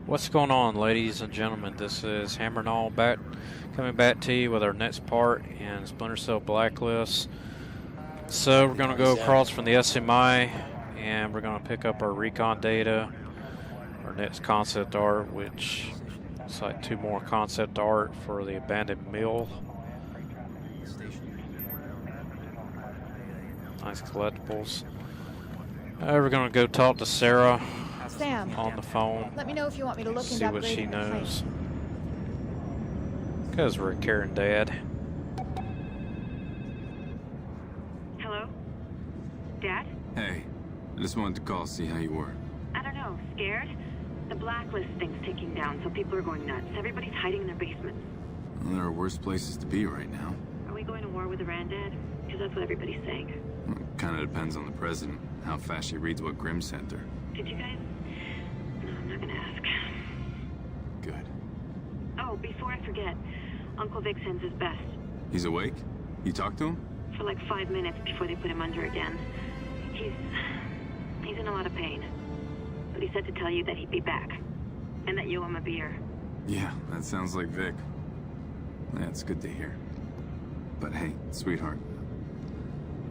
What's going on, ladies and gentlemen? This is Hammer and All coming back to you with our next part in Splinter Cell Blacklist. So we're going to go across from the SMI and we're going to pick up our recon data, our next concept art, which is like 2 more concept art for the abandoned mill. Nice collectibles. We're going to go talk to Sarah. Sam, on the phone. let me know if you want me to look into see what she upgrading the knows. plane. Because we're a caring dad. Hello? Dad? Hey, I just wanted to call, see how you were. I don't know, scared? The Blacklist thing's ticking down, so people are going nuts. Everybody's hiding in their basements. Well, there are worse places to be right now. Are we going to war with Iran, Dad? Because that's what everybody's saying. Well, it kind of depends on the president, how fast she reads what Grimm sent her. Did you guys? No, I'm not gonna ask. Good. Oh, before I forget, Uncle Vic sends his best. He's awake? You talked to him? For like 5 minutes before they put him under again. He's in a lot of pain. But he said to tell you that he'd be back. And that you owe him a beer. Yeah, that sounds like Vic. That's good to hear. But hey, sweetheart,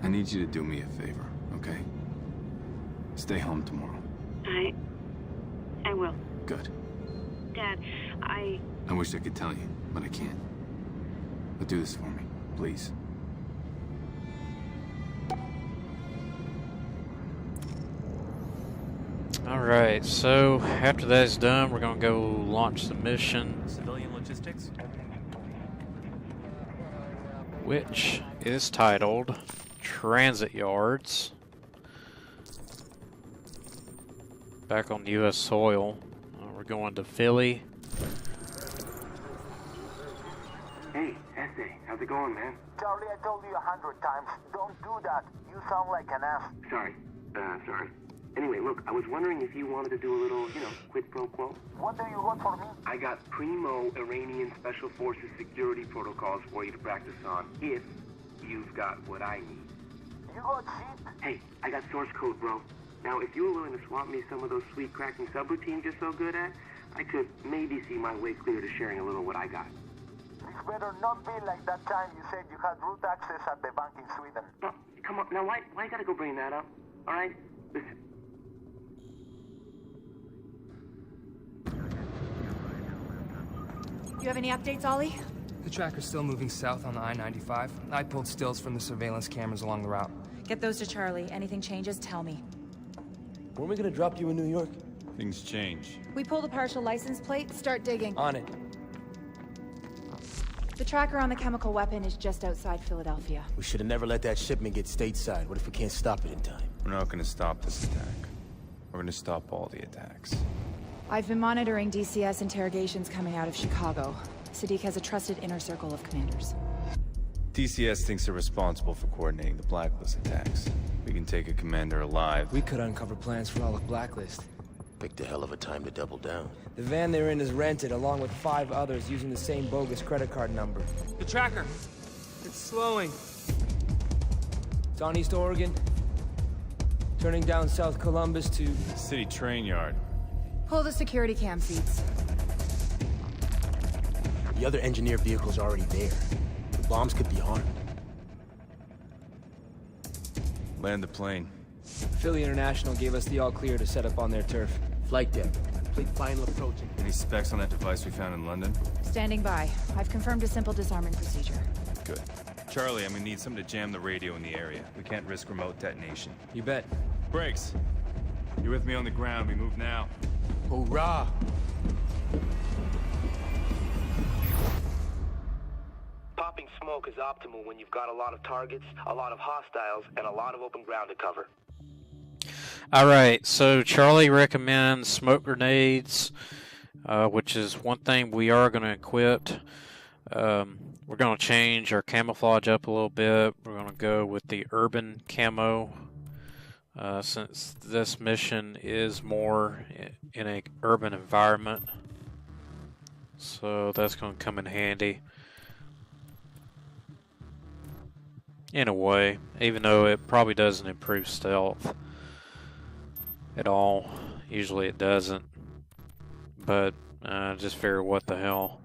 I need you to do me a favor, okay? Stay home tomorrow. I will. Good. Dad, I wish I could tell you, but I can't. But do this for me, please. Alright, so after that's done, we're going to go launch the mission. Civilian logistics? Which is titled Transit Yards. Back on U.S. soil. We're going to Philly. Hey, Essay, how's it going, man? Charlie, I told you 100 times, don't do that. You sound like an ass. Sorry. Anyway, look, I was wondering if you wanted to do a little, quid pro quo. What do you want for me? I got primo Iranian Special Forces security protocols for you to practice on, if you've got what I need. You got shit? Hey, I got source code, bro. Now, if you were willing to swap me some of those sweet cracking subroutines you're so good at, I could maybe see my way clear to sharing a little what I got. This better not be like that time you said you had root access at the bank in Sweden. Oh, come on, now why you gotta go bring that up? All right? Listen. You have any updates, Ollie? The tracker's still moving south on the I-95. I pulled stills from the surveillance cameras along the route. Get those to Charlie. Anything changes, tell me. Weren't we gonna drop you in New York? Things change. We pulled a partial license plate, start digging. On it. The tracker on the chemical weapon is just outside Philadelphia. We should have never let that shipment get stateside. What if we can't stop it in time? We're not gonna stop this attack. We're gonna stop all the attacks. I've been monitoring DCS interrogations coming out of Chicago. Sadiq has a trusted inner circle of commanders. TCS thinks they're responsible for coordinating the Blacklist attacks. We can take a commander alive. We could uncover plans for all of Blacklist. Picked a hell of a time to double down. The van they're in is rented, along with 5 others using the same bogus credit card number. The tracker! It's slowing. It's on East Oregon. Turning down South Columbus to... City train yard. Pull the security cam feeds. The other engineer vehicle's already there. The bombs could be armed. Land the plane. Philly International gave us the all-clear to set up on their turf. Flight deck. Complete final approach. Any specs on that device we found in London? Standing by. I've confirmed a simple disarming procedure. Good. Charlie, I'm gonna need something to jam the radio in the area. We can't risk remote detonation. You bet. Brakes. You're with me on the ground. We move now. Hoorah! Popping smoke is optimal when you've got a lot of targets, a lot of hostiles, and a lot of open ground to cover. Alright, so Charlie recommends smoke grenades, which is one thing we are going to equip. We're going to change our camouflage up a little bit. We're going to go with the urban camo, since this mission is more in an urban environment. So that's going to come in handy. In a way, even though it probably doesn't improve stealth at all. Usually it doesn't. but just figure what the hell.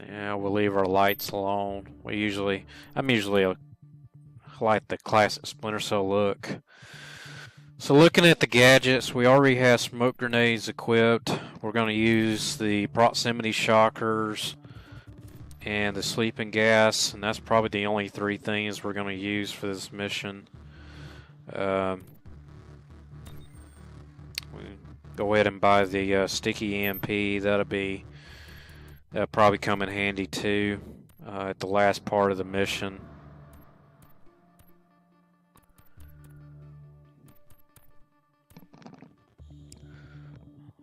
Yeah, we'll leave our lights alone. I'm usually like the classic Splinter Cell look. So looking at the gadgets, we already have smoke grenades equipped. We're going to use the proximity shockers and the sleeping gas, and that's probably the only three things we're going to use for this mission. We go ahead and buy the sticky EMP. That'll probably come in handy too at the last part of the mission.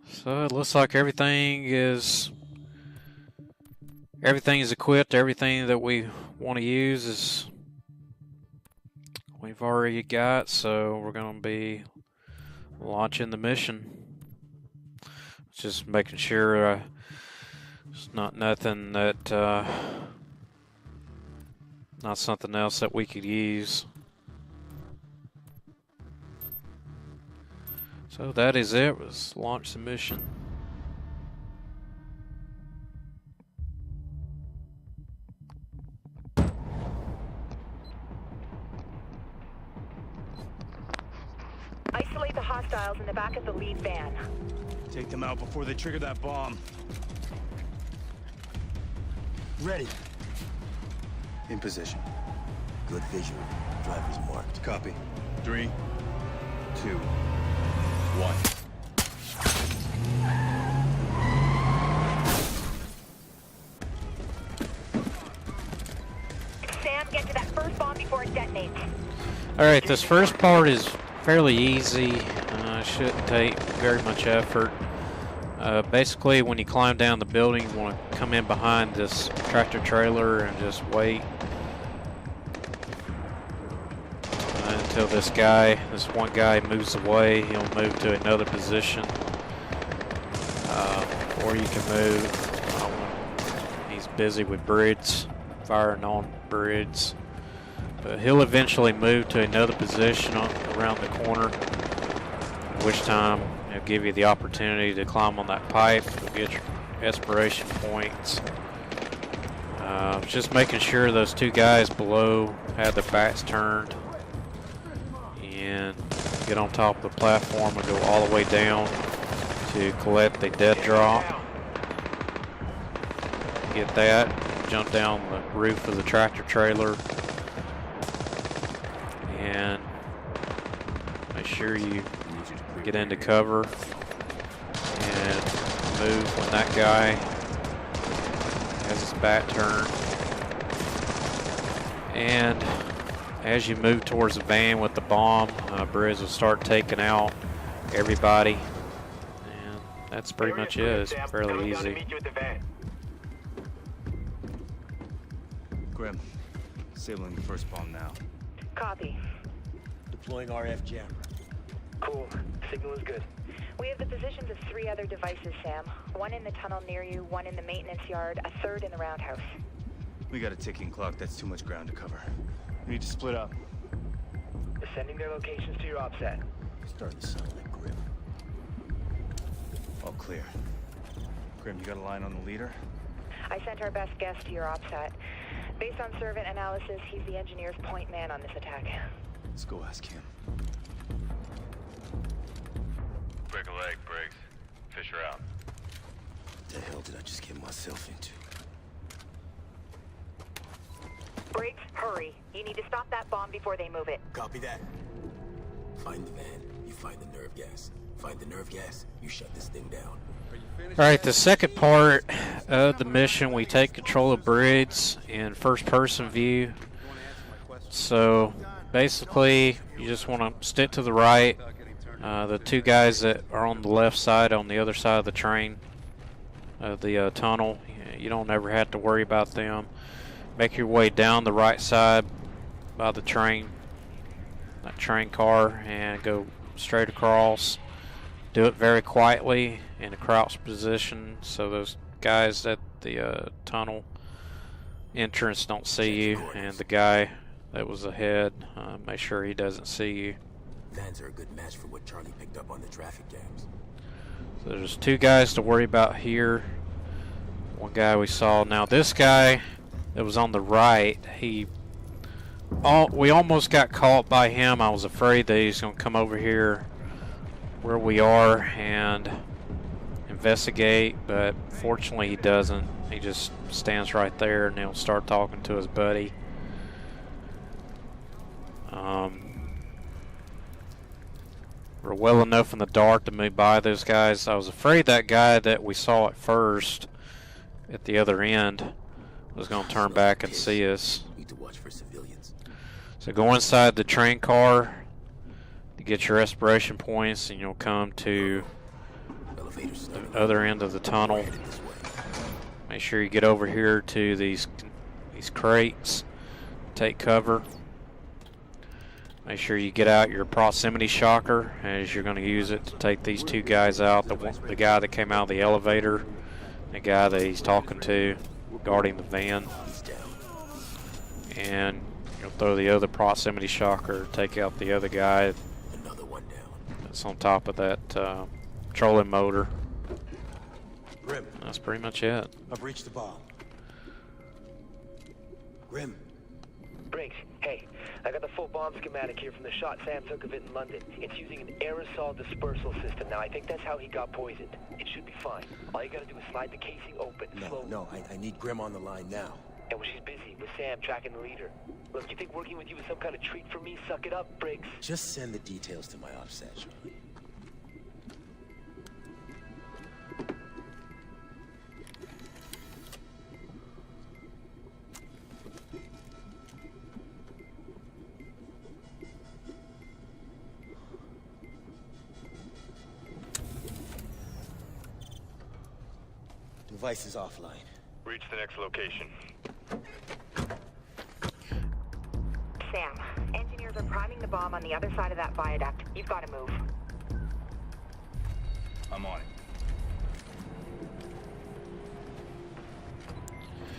So it looks like everything is equipped. Everything that we want to use is we've already got. So we're going to be launching the mission. Just making sure it's not nothing that not something else that we could use. So that is it. Let's launch the mission. Isolate the hostiles in the back of the lead van. Take them out before they trigger that bomb. Ready. In position. Good visual. Driver's marked. Copy. 3, 2, 1. Sam, get to that first bomb before it detonates. Alright, this first part is fairly easy. Shouldn't take very much effort. Basically, when you climb down the building, you want to come in behind this tractor trailer and just wait until this one guy moves away. He'll move to another position, or you can move. He's busy with Brids, firing on Brids. But he'll eventually move to another position around the corner, at which time he'll give you the opportunity to climb on that pipe to get your aspiration points. Just making sure those two guys below have their backs turned, and get on top of the platform and go all the way down to collect the dead drop. Get that, jump down the roof of the tractor trailer, and make sure you get into cover and move when that guy has his back turned. And as you move towards the van with the bomb, Briz will start taking out everybody, and that's pretty much it. It's fairly easy. Grim, disabling the first bomb now. Copy. Deploying RF jammer. Cool. Signal is good. We have the positions of 3 other devices, Sam. 1 in the tunnel near you, 1 in the maintenance yard, a 3rd in the roundhouse. We got a ticking clock. That's too much ground to cover. We need to split up. Sending their locations to your OPSAT. Starting to sound like Grim. All clear. Grim, you got a line on the leader? I sent our best guess to your OPSAT. Based on servant analysis, he's the engineer's point man on this attack. Let's go ask him. Break a leg, Briggs. Fish her out. What the hell did I just get myself into? Briggs, hurry. You need to stop that bomb before they move it. Copy that. Find the van. You find the nerve gas. Find the nerve gas. You shut this thing down. Alright, the second part of the mission, we take control of Brids in first-person view. So basically, you just want to stick to the right. The 2 guys that are on the left side, on the other side of the train, the tunnel, you don't ever have to worry about them. Make your way down the right side by the train, that train car, and go straight across. Do it very quietly in a crouched position, so those guys at the tunnel entrance don't see you, and the guy that was ahead, make sure he doesn't see you. Vans are a good match for what Charlie picked up on the traffic cams. So there's 2 guys to worry about here. One guy we saw. Now this guy that was on the right, we almost got caught by him. I was afraid that he's going to come over here where we are and investigate, but fortunately he doesn't. He just stands right there and he'll start talking to his buddy. We're well enough in the dark to move by those guys. I was afraid that guy that we saw at first at the other end was going to turn back and see us. Need to watch for civilians. So go inside the train car to get your respiration points, and you'll come to the other end of the tunnel. Make sure you get over here to these crates. Take cover. Make sure you get out your proximity shocker, as you're going to use it to take these 2 guys out. The guy that came out of the elevator, the guy that he's talking to, guarding the van. And you'll throw the other proximity shocker, take out the other guy that's on top of that trolling motor. Grim. That's pretty much it. I've reached the bomb. Grim. Briggs, hey, I got the full bomb schematic here from the shot Sam took of it in London. It's using an aerosol dispersal system. Now, I think that's how he got poisoned. It should be fine. All you gotta do is slide the casing open. No, I need Grim on the line now. And when she's busy with Sam tracking the leader. Look, you think working with you is some kind of treat for me? Suck it up, Briggs. Just send the details to my offset, Charlie. Device is offline. Reach the next location. Sam, engineers are priming the bomb on the other side of that viaduct. You've got to move. I'm on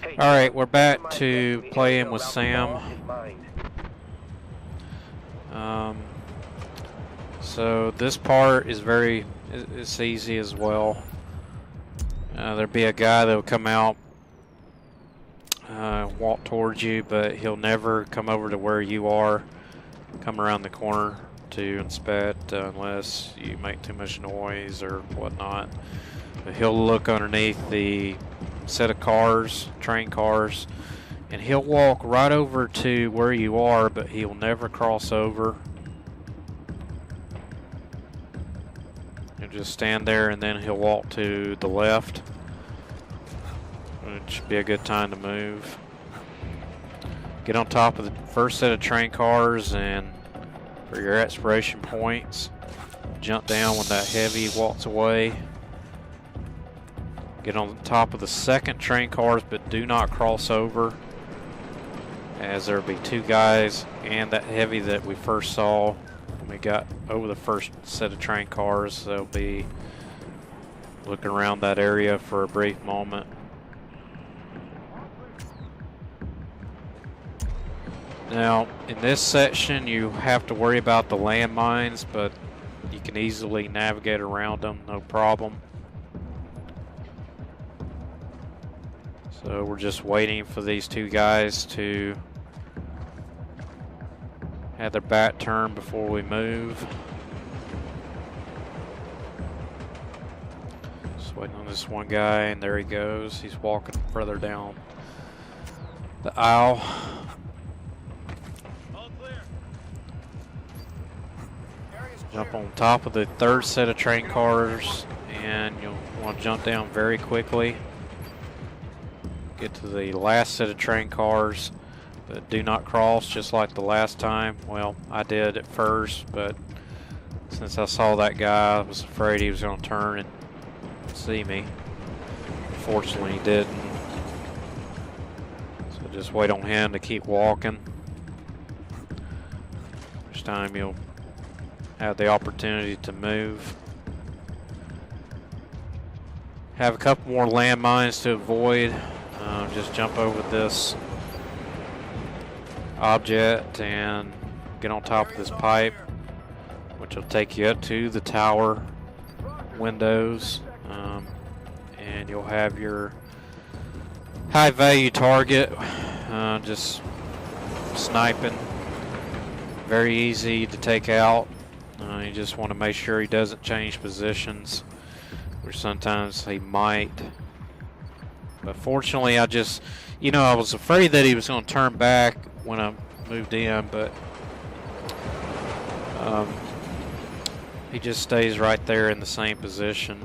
it. Alright, we're back to playing with Sam. So this part is it's easy as well. There'll be a guy that will come out, walk towards you, but he'll never come over to where you are, come around the corner to inspect unless you make too much noise or whatnot. But he'll look underneath the set of cars, train cars, and he'll walk right over to where you are, but he'll never cross over. He'll just stand there, and then he'll walk to the left. It should be a good time to move. Get on top of the first set of train cars, and for your exploration points, jump down when that heavy walks away. Get on top of the second train cars, but do not cross over, as there will be 2 guys and that heavy that we first saw when we got over the first set of train cars. They'll be looking around that area for a brief moment. Now, in this section, you have to worry about the landmines, but you can easily navigate around them, no problem. So we're just waiting for these 2 guys to have their back turned before we move. Just waiting on this one guy, and there he goes. He's walking further down the aisle. Jump on top of the third set of train cars, and you'll want to jump down very quickly. Get to the last set of train cars, but do not cross, just like the last time. Well, I did at first, but since I saw that guy, I was afraid he was going to turn and see me. Fortunately, he didn't. So just wait on him to keep walking. Each time you'll have the opportunity to move. Have a couple more landmines to avoid. Just jump over this object and get on top of this pipe, which will take you up to the tower windows, and you'll have your high value target. Just sniping, very easy to take out. You just want to make sure he doesn't change positions, which sometimes he might. But fortunately, I was afraid that he was going to turn back when I moved in, but he just stays right there in the same position.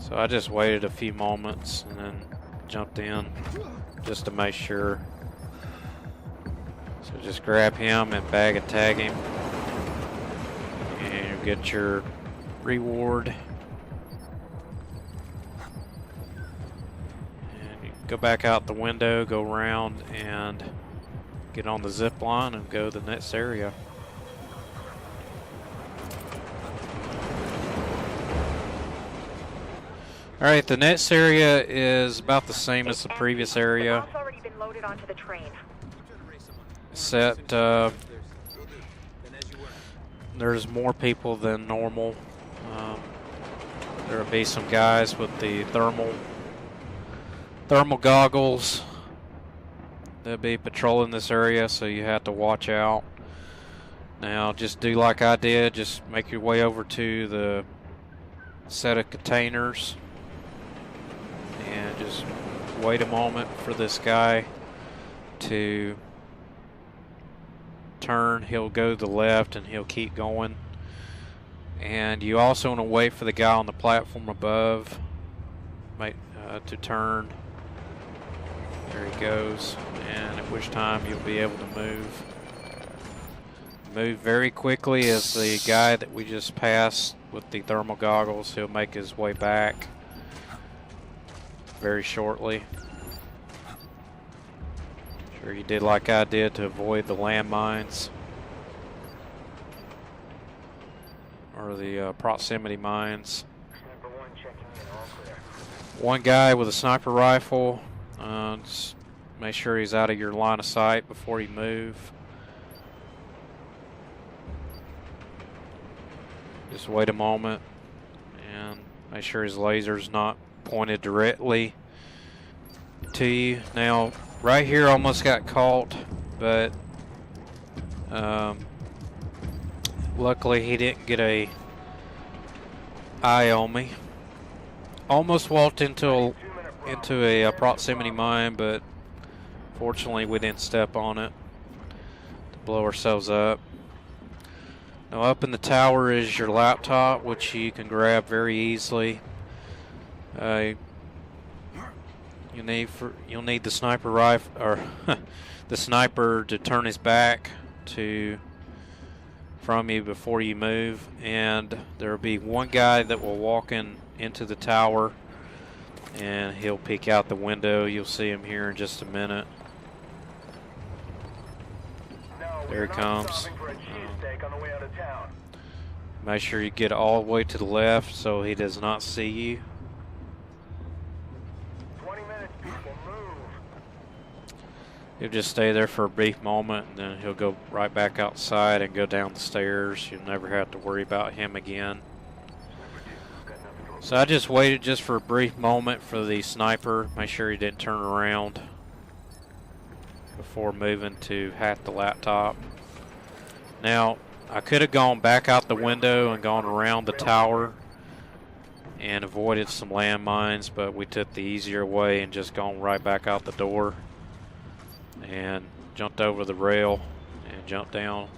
So I just waited a few moments and then jumped in just to make sure. So just grab him and bag and tag him, and you'll get your reward. And you go back out the window, go around, and get on the zip line and go to the next area. Alright, the next area is about the same as the previous area. The already been loaded onto the train. Except there's more people than normal. There will be some guys with the thermal goggles. They'll be patrolling this area, so you have to watch out. Now, just do like I did. Just make your way over to the set of containers and just wait a moment for this guy to turn. He'll go to the left and he'll keep going. And you also want to wait for the guy on the platform above to turn. There he goes, and at which time you'll be able to move. Move very quickly as the guy that we just passed with the thermal goggles, he'll make his way back very shortly. Sure you did like I did to avoid the landmines or the proximity mines. One guy with a sniper rifle, just make sure he's out of your line of sight before you move. Just wait a moment and make sure his laser's not pointed directly to you. Now, right here almost got caught, but luckily he didn't get a eye on me. Almost walked into a proximity mine, but fortunately we didn't step on it to blow ourselves up. Now, up in the tower is your laptop, which you can grab very easily. You'll need the sniper rifle, or the sniper, to turn his back from you before you move. And there will be one guy that will walk into the tower, and he'll peek out the window. You'll see him here in just a minute. There he comes. Make sure you get all the way to the left so he does not see you. 20 minutes, people, move. He'll just stay there for a brief moment, and then he'll go right back outside and go down the stairs. You'll never have to worry about him again. So I just waited just for a brief moment for the sniper. Make sure he didn't turn around before moving to hack the laptop. Now, I could have gone back out the window and gone around the tower and avoided some landmines, but we took the easier way and just gone right back out the door and jumped over the rail and jumped down,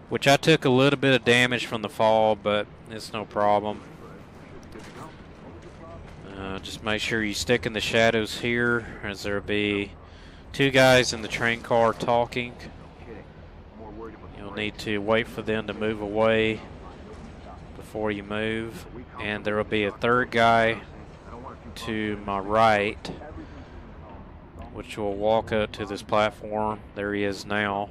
which I took a little bit of damage from the fall, but it's no problem. Just make sure you stick in the shadows here, as there'll be two guys in the train car talking. You'll need to wait for them to move away before you move, and there will be a third guy to my right, which will walk up to this platform. There he is now,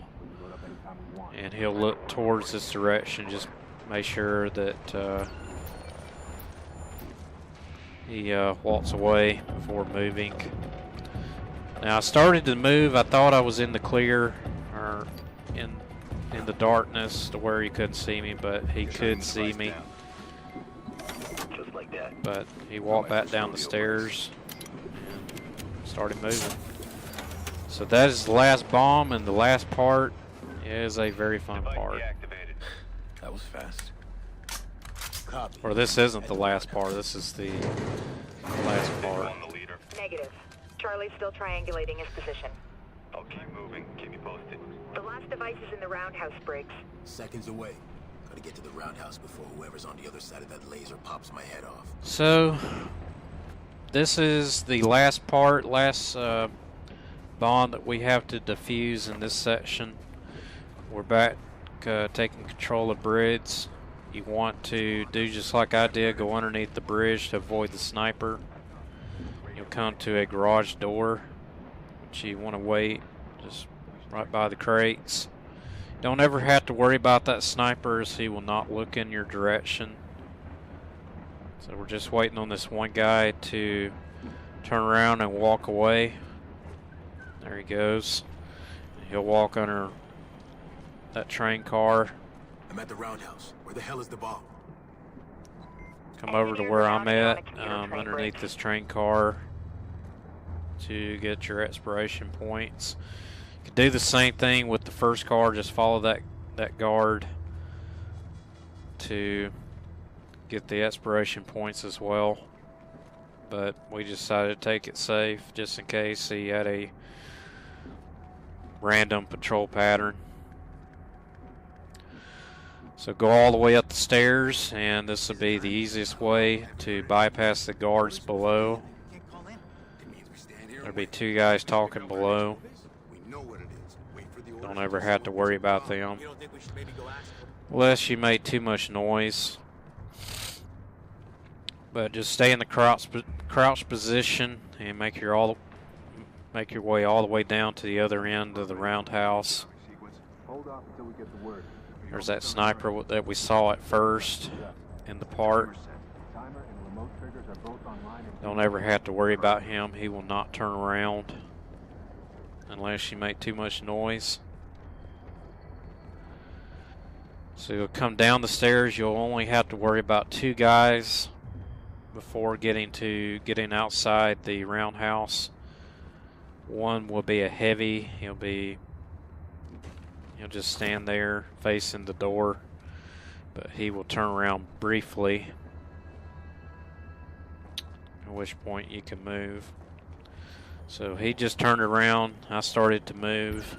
and he'll look towards this direction. Just make sure that He walks away before moving. Now I started to move. I thought I was in the clear or in the darkness to where he couldn't see me, but he could see me. Just like that. But he walked back down the stairs and started moving. So that is the last bomb, and the last part is a very fun part. That was fast. Copy. Or this isn't the last part, this is the last part. Negative. Charlie's still triangulating his position. I'll keep moving. Keep me posted. The last device is in the roundhouse, Briggs. Seconds away. Gotta get to the roundhouse before whoever's on the other side of that laser pops my head off. So, this is the last part, last bomb that we have to defuse in this section. We're back taking control of bridge. You want to do just like I did, go underneath the bridge to avoid the sniper. You'll come to a garage door, which you want to wait just right by the crates. Don't ever have to worry about that sniper, as he will not look in your direction. So we're just waiting on this one guy to turn around and walk away. There he goes. He'll walk under that train car. I'm at the roundhouse. Where the hell is the bomb? Come over to where I'm at, underneath this train car, to get your expiration points. You can do the same thing with the first car, just follow that guard to get the expiration points as well. But we decided to take it safe just in case he had a random patrol pattern. So go all the way up the stairs, and this will be the easiest way to bypass the guards below. There'll be two guys talking below. Don't ever have to worry about them unless you made too much noise. But just stay in the crouch position and make your way all the way down to the other end of the roundhouse. There's that sniper that we saw at first in the part. Don't ever have to worry about him. He will not turn around unless you make too much noise. So you'll come down the stairs. You'll only have to worry about two guys before getting outside the roundhouse. One will be a heavy. He'll just stand there facing the door, but he will turn around briefly, at which point you can move. So he just turned around. I started to move.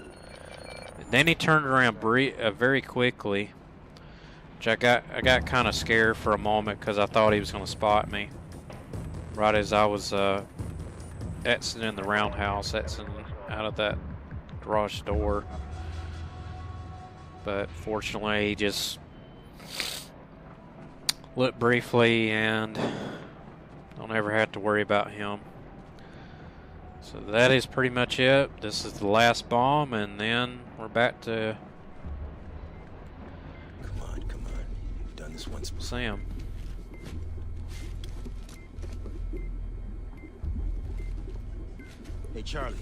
And then he turned around very quickly, which I got kind of scared for a moment because I thought he was going to spot me right as I was exiting the roundhouse, exiting out of that garage door. But fortunately, he just looked briefly, and don't ever have to worry about him. So that is pretty much it. This is the last bomb, and then we're back to Come on. You've done this once before. Sam. Hey, Charlie.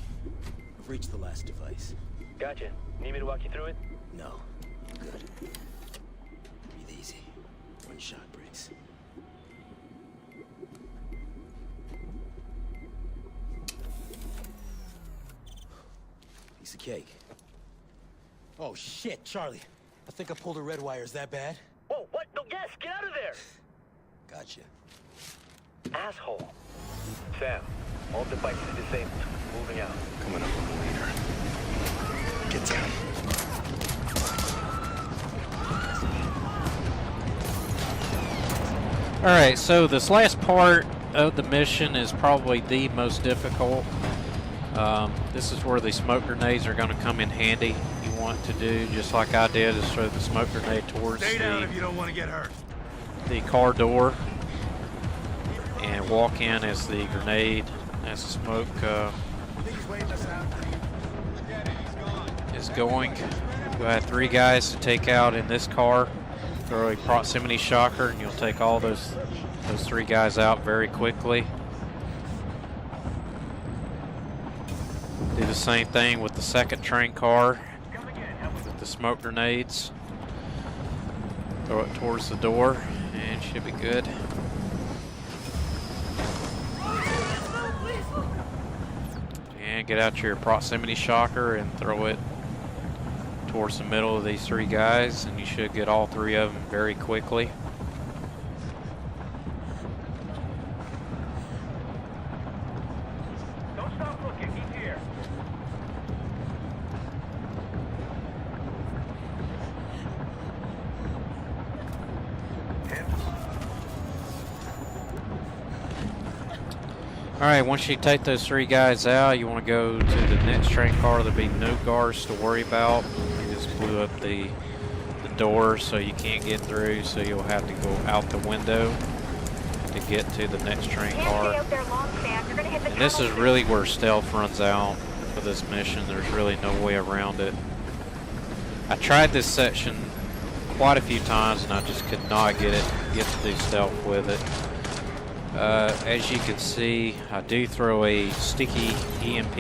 I've reached the last device. Gotcha. Need me to walk you through it? No. Good. Breathe easy. One shot, Briggs. Piece of cake. Oh, shit, Charlie. I think I pulled a red wire. Is that bad? Whoa, what? No, yes, get out of there! Gotcha. Asshole. Sam, all devices disabled. Moving out. Coming up on the leader. Get down. Alright, so this last part of the mission is probably the most difficult. This is where the smoke grenades are going to come in handy. You want to do, just like I did, is throw the smoke grenade towards Stay down if you don't want to get hurt. the car door and walk in as the grenade, as the smoke is going. You have 3 guys to take out in this car. Throw a proximity shocker, and you'll take all those those 3 guys out very quickly. Do the same thing with the second train car with the smoke grenades. Throw it towards the door and should be good. And get out your proximity shocker and throw it towards the middle of these 3 guys, and you should get all 3 of them very quickly. Don't stop looking. He's here. Alright, once you take those 3 guys out, you want to go to the next train car. There'll be no guards to worry about. You just blew up the door so you can't get through, so you'll have to go out the window to get to the next train car. And this is really where stealth runs out for this mission. There's really no way around it. I tried this section quite a few times and I just could not get to do stealth with it. As you can see, I do throw a sticky EMP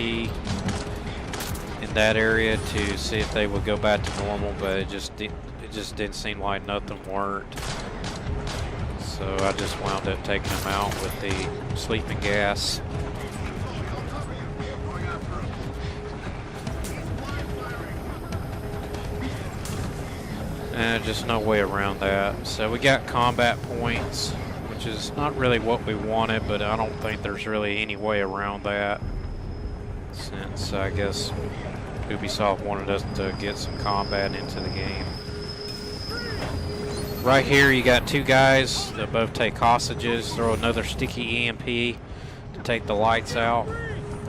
in that area to see if they would go back to normal, but it just didn't seem like nothing worked. So I just wound up taking them out with the sleeping gas. And just no way around that. So we got combat points, which is not really what we wanted, but I don't think there's really any way around that, since I guess Ubisoft wanted us to get some combat into the game. Right here you got 2 guys that both take hostages. Throw another sticky EMP to take the lights out,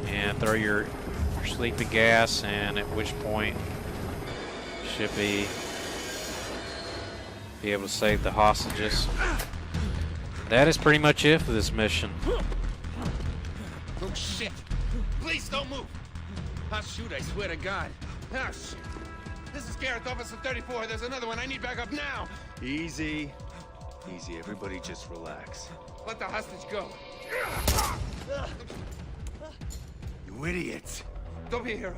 and throw your sleeping gas, and at which point should be able to save the hostages. That is pretty much it for this mission. Oh shit! Please don't move! I'll shoot, I swear to God. Ah shit. This is Gareth, Officer 34. There's another one. I need backup now. Easy. Easy, everybody just relax. Let the hostage go. You idiots! Don't be a hero.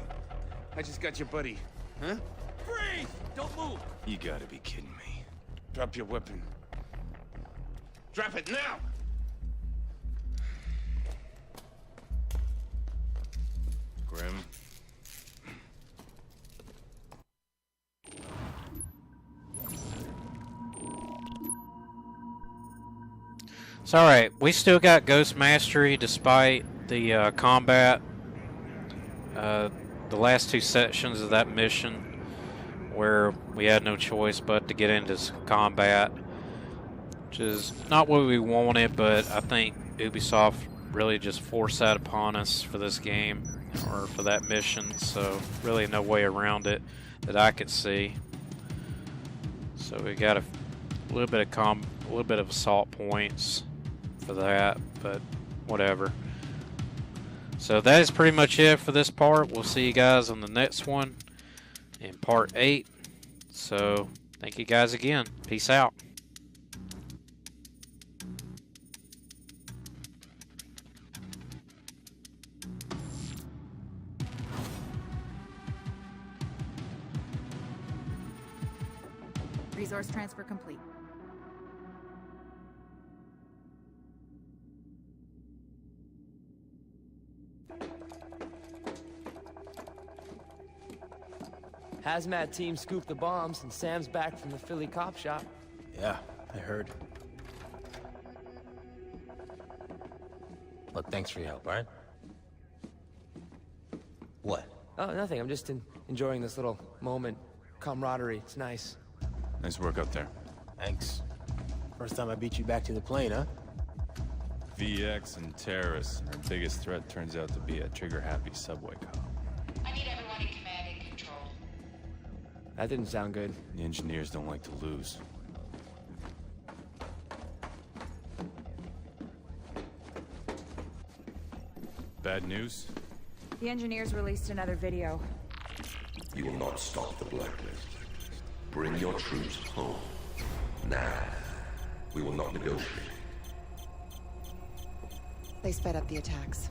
I just got your buddy. Huh? Freeze! Don't move! You gotta be kidding me. Drop your weapon. Drop it now! Grim. It's alright, we still got Ghost Mastery despite the combat. The last 2 sections of that mission where we had no choice but to get into combat, which is not what we wanted, but I think Ubisoft really just forced that upon us for this game, or for that mission, so really no way around it that I could see. So we got a little bit of assault points for that, but whatever. So that is pretty much it for this part. We'll see you guys on the next one in part 8. So thank you guys again. Peace out. Resource transfer complete. Hazmat team scooped the bombs, and Sam's back from the Philly cop shop. Yeah, I heard. Look, thanks for your help, alright? What? Oh, nothing. I'm just enjoying this little moment. Camaraderie. It's nice. Nice work up there. Thanks. First time I beat you back to the plane, huh? VX and terrorists. Our biggest threat turns out to be a trigger-happy subway cop. I need everyone in command and control. That didn't sound good. The engineers don't like to lose. Bad news? The engineers released another video. You will not stop the Blacklist. Bring your troops home. Now. We will not negotiate. They sped up the attacks.